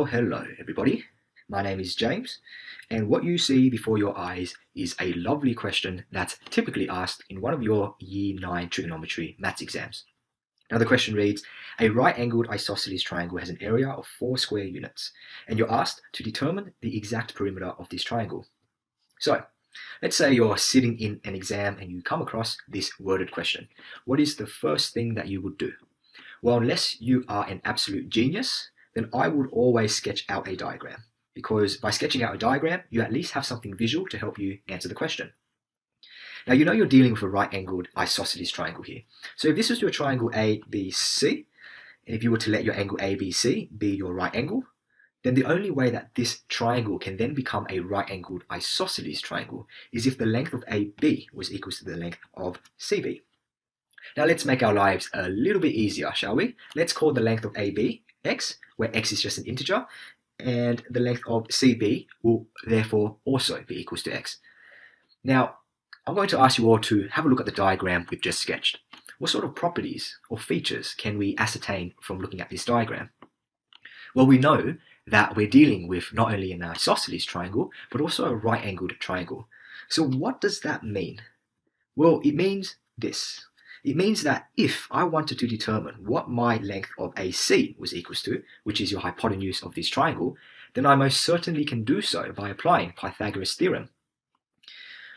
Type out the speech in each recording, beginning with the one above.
Well, hello everybody. My name is James, and what you see before your eyes is a lovely question that's typically asked in one of your Year 9 trigonometry maths exams. Now the question reads, a right-angled isosceles triangle has an area of 4 square units, and you're asked to determine the exact perimeter of this triangle. So, let's say you're sitting in an exam and you come across this worded question. What is the first thing that you would do? Well, unless you are an absolute genius, then I would always sketch out a diagram, because by sketching out a diagram, you at least have something visual to help you answer the question. Now, you know you're dealing with a right-angled isosceles triangle here. So if this was your triangle ABC, and if you were to let your angle ABC be your right angle, then the only way that this triangle can then become a right-angled isosceles triangle is if the length of AB was equal to the length of CB. Now let's make our lives a little bit easier, shall we? Let's call the length of AB x, where x is just an integer, and the length of CB will therefore also be equal to x. Now, I'm going to ask you all to have a look at the diagram we've just sketched. What sort of properties or features can we ascertain from looking at this diagram? Well, we know that we're dealing with not only an isosceles triangle, but also a right-angled triangle. So what does that mean? Well, it means this. It means that if I wanted to determine what my length of AC was equals to, which is your hypotenuse of this triangle, then I most certainly can do so by applying Pythagoras Theorem.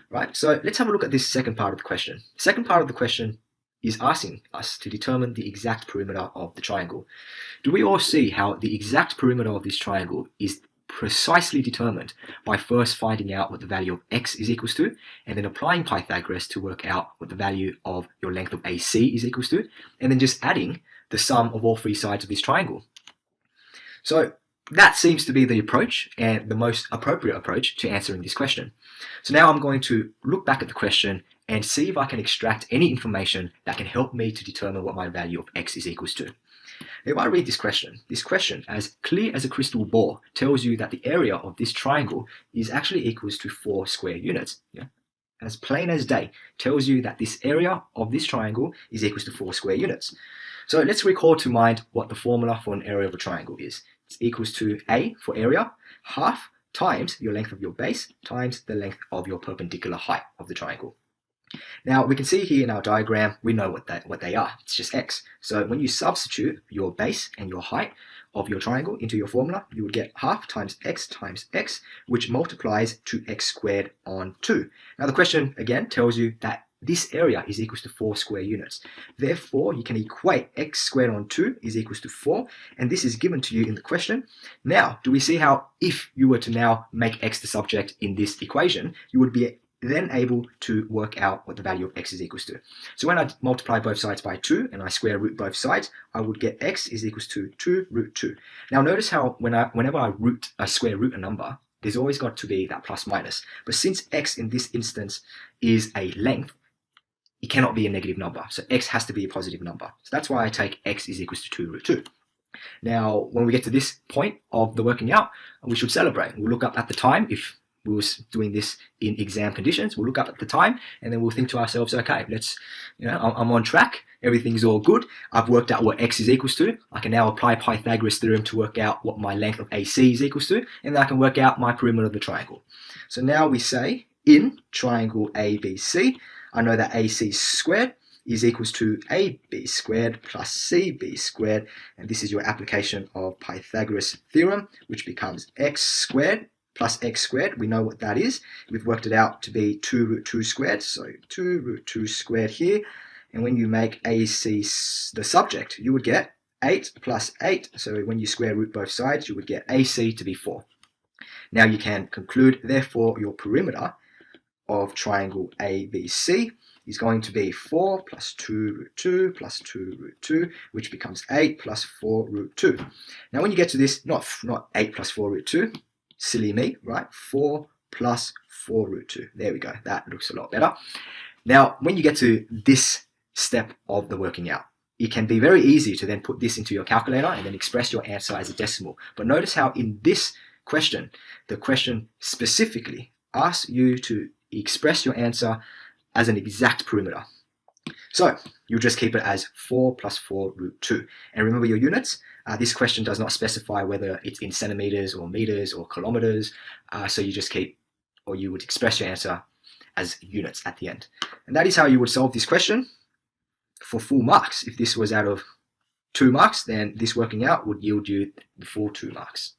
Right, so let's have a look at this second part of the question. The second part of the question is asking us to determine the exact perimeter of the triangle. Do we all see how the exact perimeter of this triangle is precisely determined by first finding out what the value of x is equals to, and then applying Pythagoras to work out what the value of your length of AC is equals to, and then just adding the sum of all three sides of this triangle? So that seems to be the approach, and the most appropriate approach to answering this question. So now I'm going to look back at the question and see if I can extract any information that can help me to determine what my value of x is equals to. If I read this question, as clear as a crystal ball, tells you that the area of this triangle is actually equals to 4 square units. Yeah? As plain as day, tells you that this area of this triangle is equals to 4 square units. So let's recall to mind what the formula for an area of a triangle is. It's equals to A for area, half times your length of your base times the length of your perpendicular height of the triangle. Now we can see here in our diagram, we know what they are. It's just x. So when you substitute your base and your height of your triangle into your formula, you would get half times x, which multiplies to x squared on 2. Now the question again tells you that this area is equals to 4 square units. Therefore, you can equate x squared on 2 is equals to 4, and this is given to you in the question. Now, do we see how if you were to now make x the subject in this equation, you would be then able to work out what the value of x is equals to. So when I multiply both sides by 2 and I square root both sides, I would get x is equals to 2 root 2. Now notice how whenever I square root a number, there's always got to be that plus minus. But since x in this instance is a length, it cannot be a negative number. So x has to be a positive number. So that's why I take x is equals to 2 root 2. Now when we get to this point of the working out, we should celebrate. We'll look up at the time. If we were doing this in exam conditions, we'll look up at the time and then we'll think to ourselves, okay, I'm on track, everything's all good, I've worked out what x is equals to, I can now apply Pythagoras Theorem to work out what my length of AC is equals to, and then I can work out my perimeter of the triangle. So now we say, in triangle ABC, I know that AC squared is equals to AB squared plus CB squared, and this is your application of Pythagoras Theorem, which becomes x squared plus x squared. We know what that is. We've worked it out to be 2 root 2 squared, so 2 root 2 squared here. And when you make AC the subject, you would get 8 plus 8. So when you square root both sides, you would get AC to be 4. Now you can conclude, therefore, your perimeter of triangle ABC is going to be 4 plus 2 root 2 plus 2 root 2, which becomes 8 plus 4 root 2. Now when you get to this, not 8 plus 4 root 2, silly me, right? 4 plus 4 root 2. There we go. That looks a lot better. Now, when you get to this step of the working out, it can be very easy to then put this into your calculator and then express your answer as a decimal. But notice how in this question, the question specifically asks you to express your answer as an exact perimeter. So you'll just keep it as 4 plus 4 root 2. And remember your units. This question does not specify whether it's in centimeters or meters or kilometers. So you just keep, or you would express your answer as units at the end. And that is how you would solve this question for full marks. If this was out of 2 marks, then this working out would yield you the full 2 marks.